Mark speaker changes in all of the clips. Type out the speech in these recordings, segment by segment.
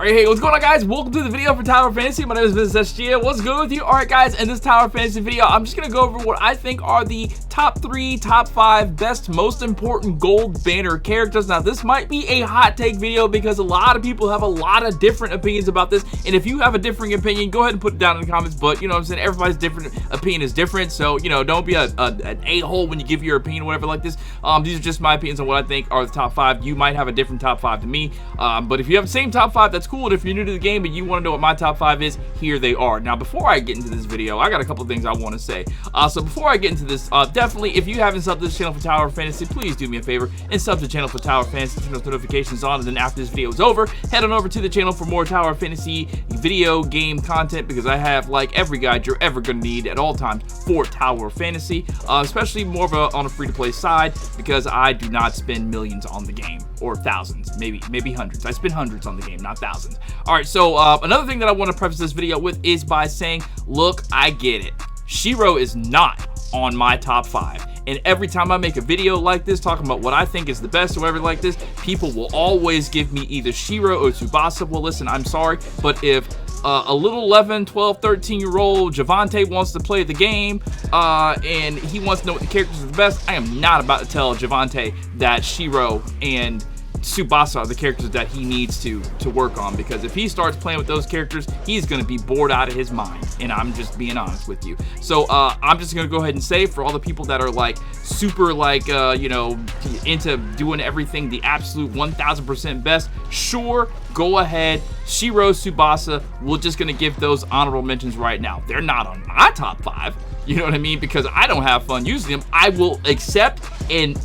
Speaker 1: Alright, hey, what's going on, guys? Welcome to the video for Tower Fantasy. My name is Ventus SGA. What's good with you? Alright, guys, in this Tower Fantasy video, I'm just going to go over what I think are the top 3, top 5 best, most important gold banner characters. Now, this might be a hot take video because a lot of people have a lot of different opinions about this. And if you have a differing opinion, go ahead and put it down in the comments. But, you know what I'm saying? Everybody's different opinion is different. So, you know, don't be an a-hole when you give your opinion or whatever like this. These are just my opinions on what I think are the top 5. You might have a different top 5 to me. But if you have the same top 5, that's cool. And if you're new to the game and you want to know what my top 5 is, here they are. Now, before I get into this video, I got a couple of things I want to say. So before I get into this, definitely, if you haven't subbed to this channel for Tower Fantasy, please do me a favor and sub to the channel for Tower Fantasy, turn those notifications on, and then after this video is over, head on over to the channel for more Tower Fantasy video game content, because I have like every guide you're ever going to need at all times for Tower Fantasy, especially more of on a free-to-play side, because I do not spend millions on the game, or thousands, maybe hundreds. I spend hundreds on the game, not thousands. All right, so another thing that I want to preface this video with is by saying, look, I get it. Shiro is not on my top 5. And every time I make a video like this, talking about what I think is the best or whatever like this, people will always give me either Shiro or Tsubasa. Well, listen, I'm sorry, but if a little 11, 12, 13-year-old Javante wants to play the game and he wants to know what the characters are the best, I am not about to tell Javante that Shiro and Tsubasa are the characters that he needs to work on, because if he starts playing with those characters, he's going to be bored out of his mind, and I'm just being honest with you. So I'm just going to go ahead and say, for all the people that are like super like you know, into doing everything the absolute 1000% best, sure, go ahead. Shiro, Tsubasa, we're just going to give those honorable mentions right now. They're not on my top 5. You know what I mean? Because I don't have fun using them. I will accept and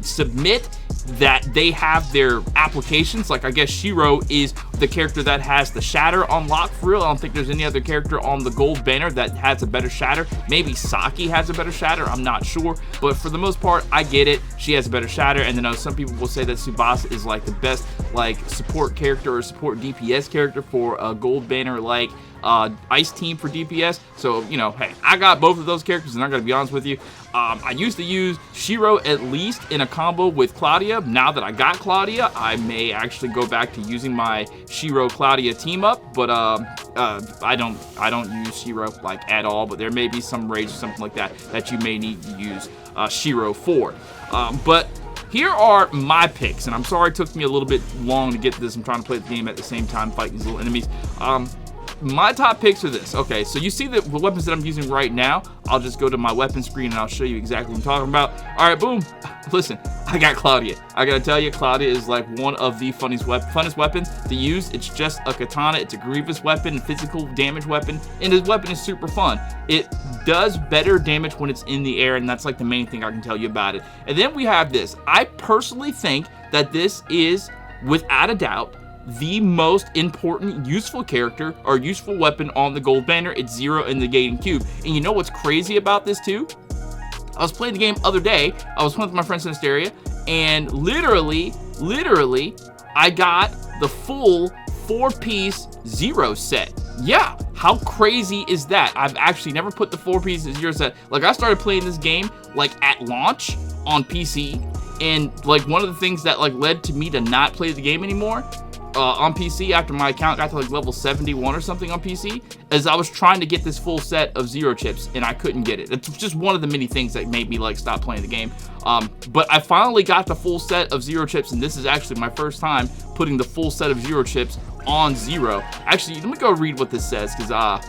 Speaker 1: submit that they have their applications. Like, I guess Shiro is the character that has the shatter unlocked for real. I don't think there's any other character on the gold banner that has a better shatter. Maybe Saki has a better shatter, I'm not sure, but for the most part, I get it. She has a better shatter. And then some people will say that Tsubasa is like the best like support character or support DPS character for a gold banner like ice team for DPS. So, you know, hey, I got both of those characters, and I'm gonna be honest with you, I used to use Shiro at least in a combo with Claudia. Now that I got Claudia, I may actually go back to using my Shiro Claudia team up, but I don't use Shiro like at all. But there may be some rage or something like that you may need to use Shiro for. But here are my picks, and I'm sorry it took me a little bit long to get to this. I'm trying to play the game at the same time, fighting these little enemies. My top picks are this. Okay, so you see the weapons that I'm using right now. I'll just go to my weapon screen and I'll show you exactly what I'm talking about. All right, boom. Listen, I got Claudia. I gotta tell you, Claudia is like one of the funnest weapons to use. It's just a katana. It's a grievous weapon, a physical damage weapon, and this weapon is super fun. It does better damage when it's in the air, and that's like the main thing I can tell you about it. And then we have this. I personally think that this is, without a doubt, the most important useful character or useful weapon on the gold banner. It's Zero in the Gating Cube. And you know what's crazy about this too? I was playing the game the other day. I was playing with my friend Sinisteria, and literally, I got the full 4-piece Zero set. Yeah, how crazy is that? I've actually never put the 4-piece Zero set. Like, I started playing this game like at launch on PC, and like one of the things that like led to me to not play the game anymore on PC after my account got to like level 71 or something on PC, as I was trying to get this full set of Zero chips and I couldn't get it. It's just one of the many things that made me like stop playing the game. But I finally got the full set of Zero chips, and this is actually my first time putting the full set of Zero chips on Zero. Actually, let me go read what this says, because I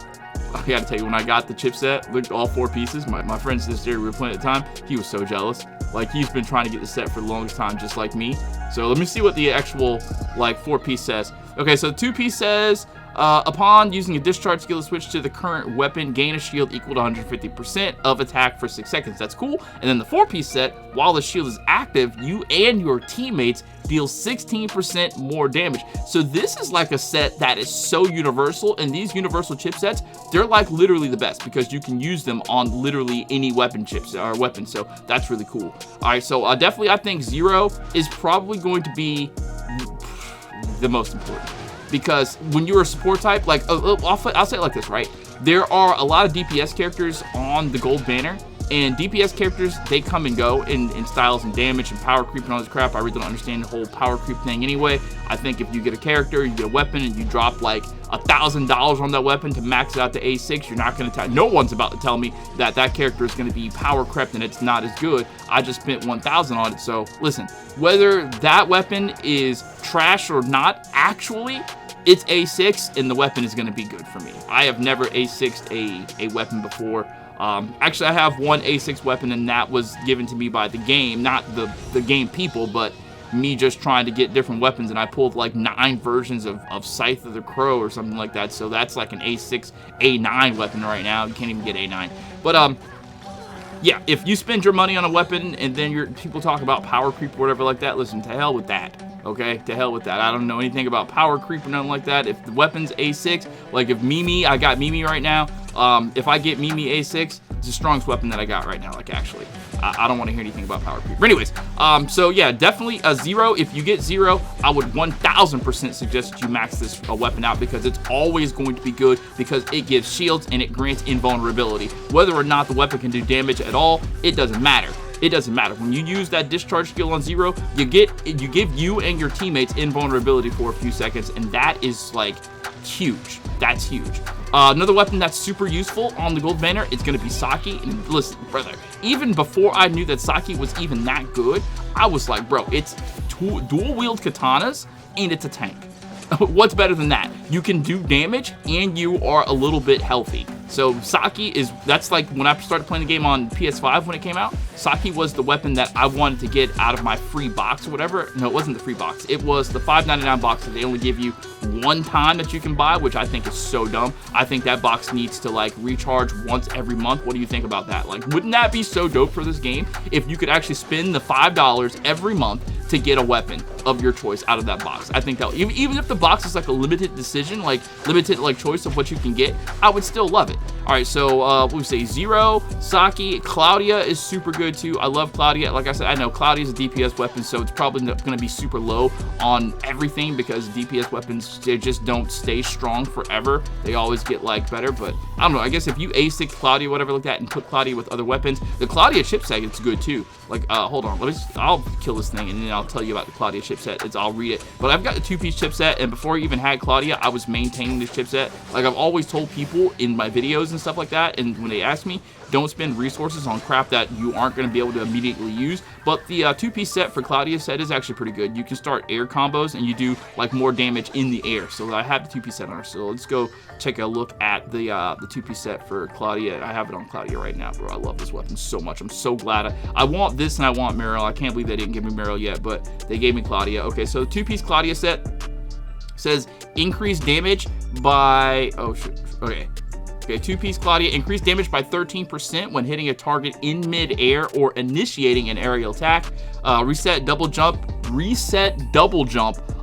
Speaker 1: gotta tell you, when I got the chipset, looked all 4 pieces, my friend's sister, we were playing at the time, he was so jealous. Like, he's been trying to get the set for the longest time, just like me. So let me see what the actual like 4-piece says. Okay, so the 2-piece says, upon using a discharge skill switch to the current weapon, gain a shield equal to 150% of attack for 6 seconds. That's cool. And then the 4-piece set, while the shield is active, you and your teammates deal 16% more damage. So this is like a set that is so universal, and these universal chipsets, they're like literally the best, because you can use them on literally any weapon chips or weapon. So that's really cool. All right, so definitely I think Zero is probably going to be the most important, because when you're a support type, like I'll say it like this, right? There are a lot of DPS characters on the gold banner And DPS characters, they come and go in styles and damage and power creep and all this crap. I really don't understand the whole power creep thing anyway. I think if you get a character, you get a weapon, and you drop like $1,000 on that weapon to max it out to A6, you're not going to no one's about to tell me that that character is going to be power crept and it's not as good. I just spent 1,000 on it. So listen, whether that weapon is trash or not, actually, it's A6 and the weapon is going to be good for me. I have never A6'd a weapon before. Actually, I have one A6 weapon, and that was given to me by the game, not the game people, but me just trying to get different weapons, and I pulled like 9 versions of Scythe of the Crow or something like that. So that's like an A6, A9 weapon right now. You can't even get A9. But yeah, if you spend your money on a weapon and then people talk about power creep or whatever like that, listen, to hell with that. Okay, to hell with that. I don't know anything about power creep or nothing like that. If the weapon's A6, like if Mimi, I got Mimi right now. If I get Mimi A6, it's the strongest weapon that I got right now. Like, actually, I don't want to hear anything about power creep. But anyways, so yeah, definitely a 0. If you get 0, I would 1000% suggest that you max this weapon out, because it's always going to be good, because it gives shields and it grants invulnerability. Whether or not the weapon can do damage at all, it doesn't matter. It doesn't matter. When you use that discharge skill on 0, you give you and your teammates invulnerability for a few seconds, and that is like huge. That's huge. Another weapon that's super useful on the gold banner is going to be Saki. And listen, brother, even before I knew that Saki was even that good, I was like, bro, it's dual wield katanas and it's a tank. What's better than that? You can do damage and you are a little bit healthy. So Saki that's like when I started playing the game on PS5 when it came out, Saki was the weapon that I wanted to get out of my free box or whatever. No, it wasn't the free box. It was the $5.99 box that they only give you one time that you can buy, which I think is so dumb. I think that box needs to like recharge once every month. What do you think about that? Like, wouldn't that be so dope for this game if you could actually spend the $5 every month to get a weapon of your choice out of that box? I think that even if the box is like a limited decision, like limited like choice of what you can get, I would still love it. All right, so what we say, 0, Saki, Claudia is super good too. I love Claudia. Like I said, I know Claudia is a DPS weapon, so it's probably going to be super low on everything, because DPS weapons, they just don't stay strong forever. They always get like better, but I don't know. I guess if you A6 Claudia, whatever like that, and put Claudia with other weapons, the Claudia chipset is good too. Like, hold on, I'll kill this thing and then I'll tell you about the Claudia chipset. I'll read it. But I've got the 2-piece chipset, and before I even had Claudia, I was maintaining this chipset. Like, I've always told people in my videos and stuff like that, and when they ask me, don't spend resources on crap that you aren't going to be able to immediately use. But the 2-piece set for Claudia's set is actually pretty good. You can start air combos and you do like more damage in the air. So I have the 2-piece set on her. So let's go take a look at the 2-piece set for Claudia. I have it on Claudia right now, bro. I love this weapon so much. I'm so glad. I want this and I want Meryl. I can't believe they didn't give me Meryl yet, but they gave me Claudia. Okay, so the 2-piece Claudia set says increase damage by, oh shit, okay. Okay, 2-piece Claudia, increase damage by 13% when hitting a target in mid-air or initiating an aerial attack. Reset double jump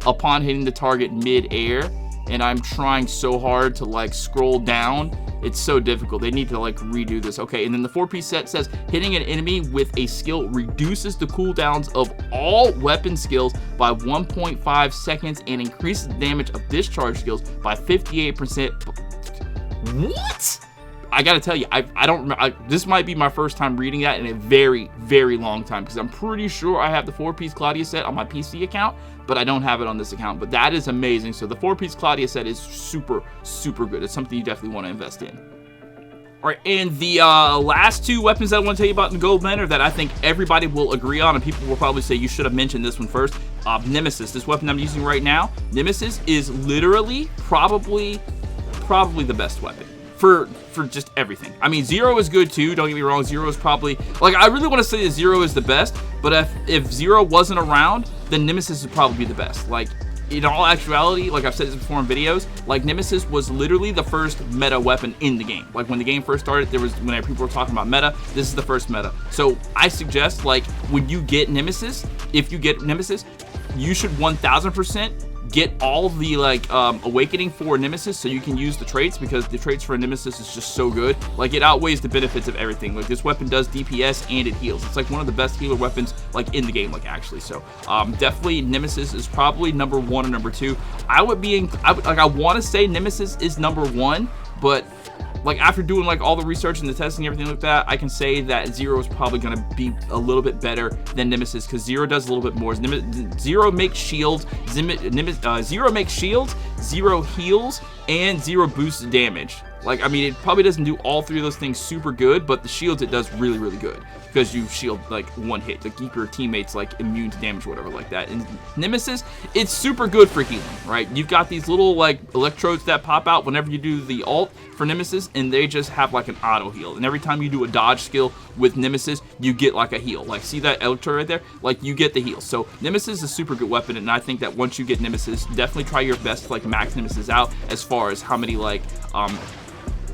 Speaker 1: upon hitting the target mid-air. And I'm trying so hard to like scroll down. It's so difficult. They need to like redo this. Okay, and then the 4-piece set says hitting an enemy with a skill reduces the cooldowns of all weapon skills by 1.5 seconds and increases the damage of discharge skills by 58%. What? I gotta tell you, I don't remember. This might be my first time reading that in a very, very long time, because I'm pretty sure I have the 4-piece Claudia set on my PC account, but I don't have it on this account. But that is amazing. So the 4-piece Claudia set is super, super good. It's something you definitely want to invest in. All right, and the last 2 weapons that I want to tell you about in the gold banner that I think everybody will agree on, and people will probably say you should have mentioned this one first. Nemesis, this weapon I'm using right now. Nemesis is literally probably the best weapon for just everything. I mean, 0 is good too, don't get me wrong. 0 is probably, like, I really want to say that 0 is the best, but if 0 wasn't around, then Nemesis would probably be the best. Like, in all actuality, like I've said this before in videos, like Nemesis was literally the first meta weapon in the game. Like when the game first started, when people were talking about meta, this is the first meta. So I suggest, like, when you get Nemesis, if you get Nemesis, you should 1000% get all the like awakening for Nemesis so you can use the traits, because the traits for Nemesis is just so good. Like, it outweighs the benefits of everything. Like, this weapon does DPS and it heals. It's like one of the best healer weapons like in the game, like, actually. So definitely Nemesis is probably number 1 or number 2. I want to say Nemesis is number 1, but like after doing like all the research and the testing and everything like that, I can say that Zero is probably going to be a little bit better than Nemesis, because Zero does a little bit more. Zero makes shields, Zero makes shields, Zero heals, and Zero boosts damage. Like, I mean, it probably doesn't do all three of those things super good, but the shields it does really, really good, because you shield like one hit, like keep your teammates like immune to damage or whatever like that. And Nemesis, it's super good for healing, right? You've got these little like electrodes that pop out whenever you do the ult for Nemesis, and they just have like an auto heal. And every time you do a dodge skill with Nemesis, you get like a heal. Like, see that electrode right there? Like, you get the heal. So Nemesis is a super good weapon, and I think that once you get Nemesis, definitely try your best to like max Nemesis out as far as how many like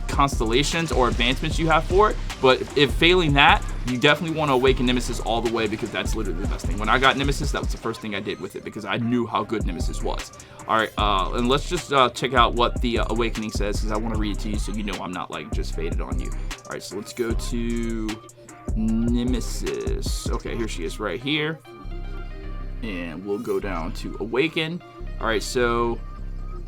Speaker 1: constellations or advancements you have for it. But if failing that, you definitely want to awaken Nemesis all the way, because that's literally the best thing. When I got Nemesis, that was the first thing I did with it, because I knew how good Nemesis was. All right, and let's just check out what the awakening says, because I want to read it to you so you know I'm not like just faded on you. All right, so let's go to Nemesis. Okay, here she is right here, and we'll go down to awaken. All right, so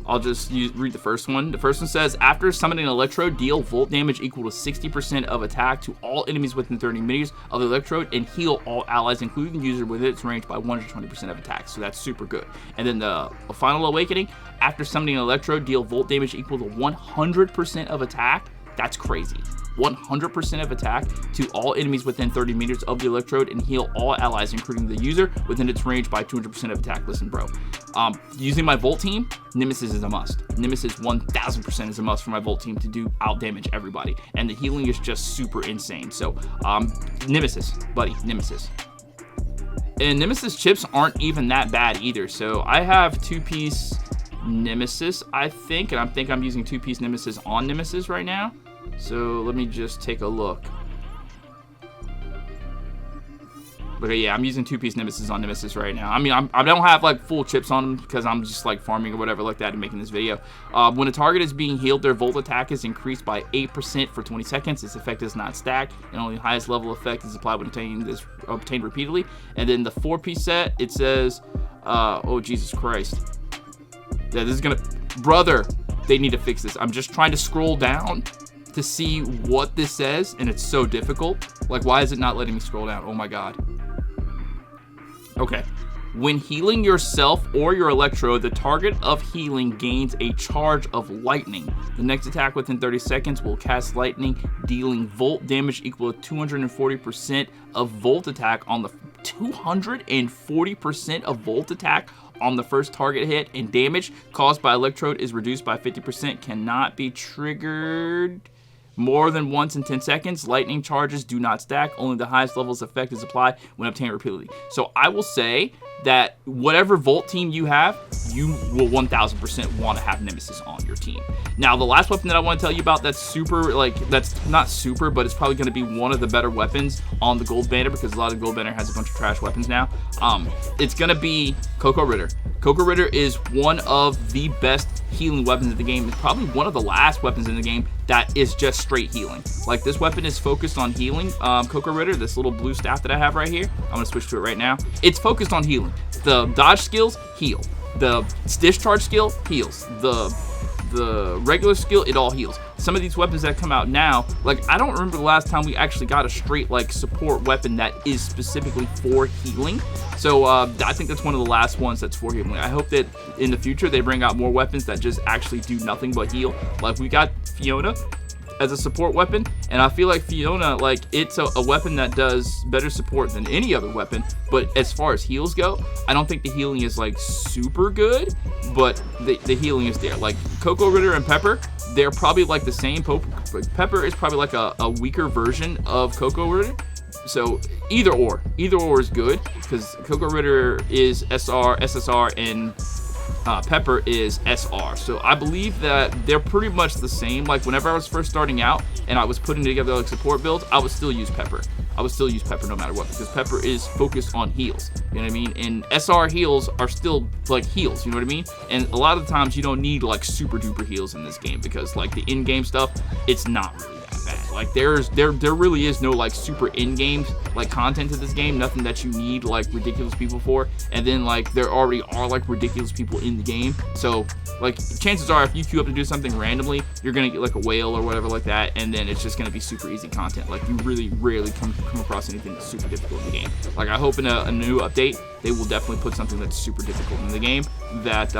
Speaker 1: I'll just read the first one. The first one says, after summoning an electrode, deal volt damage equal to 60% of attack to all enemies within 30 meters of the electrode, and heal all allies, including the user within its range, by 120% of attack. So that's super good. And then the final awakening, after summoning an electrode, deal volt damage equal to 100% of attack. That's crazy. 100% of attack to all enemies within 30 meters of the electrode, and heal all allies, including the user within its range, by 200% of attack. Listen, bro. Using my Volt team, Nemesis is a must. Nemesis 1000% is a must for my Volt team to do out damage everybody, and the healing is just super insane. So, Nemesis, buddy, Nemesis. And Nemesis chips aren't even that bad either. So I have 2-piece Nemesis, I think, and I think I'm using 2-piece Nemesis on Nemesis right now. So let me just take a look. Okay, yeah, I'm using 2-piece Nemesis on Nemesis right now. I mean, I don't have like full chips on them, because I'm just like farming or whatever like that and making this video. When a target is being healed, their volt attack is increased by 8% for 20 seconds. Its effect is not stacked, and only the highest level effect is applied when obtained repeatedly. And then the 4-piece set, it says, oh Jesus Christ. Yeah, this is gonna, brother, they need to fix this. I'm just trying to scroll down to see what this says, and it's so difficult. Like, why is it not letting me scroll down? Oh my god. Okay. When healing yourself or your electrode, the target of healing gains a charge of lightning. The next attack within 30 seconds will cast lightning, dealing volt damage equal to 240% of volt attack on the 240% of volt attack on the first target hit, and damage caused by electrode is reduced by 50%. Cannot be triggered more than once in 10 seconds. Lightning charges do not stack. Only the highest level's effect is applied when obtained repeatedly. So I will say that whatever Volt team you have, you will 1000% want to have Nemesis on your team. Now, the last weapon that I want to tell you about that's super, like, that's not super, but it's probably going to be one of the better weapons on the Gold Banner, because a lot of Gold Banner has a bunch of trash weapons now. It's going to be Coco Ritter. Coco Ritter is one of the best healing weapons in the game. It's probably one of the last weapons in the game that is just straight healing. Like, this weapon is focused on healing. Coco Ritter, this little blue staff that I have right here, I'm gonna switch to it right now. It's focused on healing. The dodge skills heal. The discharge skill heals. The regular skill, it all heals. Some of these weapons that come out now, like, I don't remember the last time we actually got a straight like support weapon that is specifically for healing. So I think that's one of the last ones that's for healing. I hope that in the future they bring out more weapons that just actually do nothing but heal. Like, we got Fiona as a support weapon, and I feel like Fiona, like, it's a weapon that does better support than any other weapon, but as far as heals go, I don't think the healing is like super good, but the healing is there. Like, Coco Ritter and Pepper, they're probably like the same. Pepper is probably like a weaker version of Coco Ritter. So either or is good, because Coco Ritter is SR, SSR, and Pepper is SR. So I believe that they're pretty much the same. Like, whenever I was first starting out and I was putting together like support builds, I would still use Pepper. I would still use Pepper no matter what, because Pepper is focused on heals. You know what I mean? And SR heals are still like heals, you know what I mean? And a lot of the times you don't need like super duper heals in this game, because like the in-game stuff, it's not really that bad. Like there really is no like super in-game like content to this game, nothing that you need like ridiculous people for. And then like there already are like ridiculous people in the game, so like chances are if you queue up to do something randomly, you're gonna get like a whale or whatever like that, and then it's just gonna be super easy content. Like you really rarely come across anything that's super difficult in the game. Like I hope in a new update they will definitely put something that's super difficult in the game that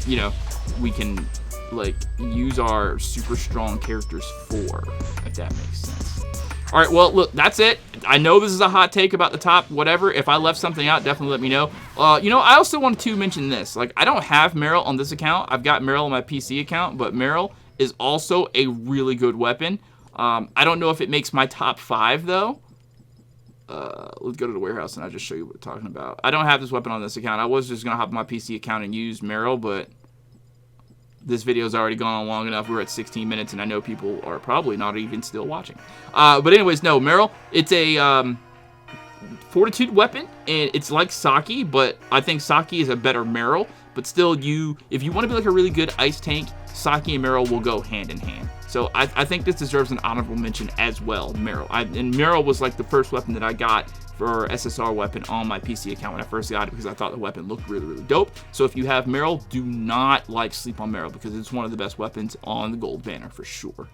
Speaker 1: you know, we can like use our super strong characters for, if that makes sense. All right, well, look, that's it. I know this is a hot take about the top whatever. If I left something out, definitely let me know. You know, I also wanted to mention this. Like, I don't have Meryl on this account. I've got Meryl on my PC account, but Meryl is also a really good weapon. I don't know if it makes my top 5, though. Let's go to the warehouse, and I'll just show you what we're talking about. I don't have this weapon on this account. I was just going to hop on my PC account and use Meryl, but this video's already gone on long enough. We're at 16 minutes, and I know people are probably not even still watching. But anyways, no, Meryl, it's a fortitude weapon, and it's like Saki, but I think Saki is a better Meryl. But still, if you want to be like a really good ice tank, Saki and Meryl will go hand in hand. So I think this deserves an honorable mention as well, Meryl. And Meryl was like the first weapon that I got for SSR weapon on my PC account when I first got it, because I thought the weapon looked really, really dope. So if you have Meryl, do not like sleep on Meryl, because it's one of the best weapons on the gold banner for sure.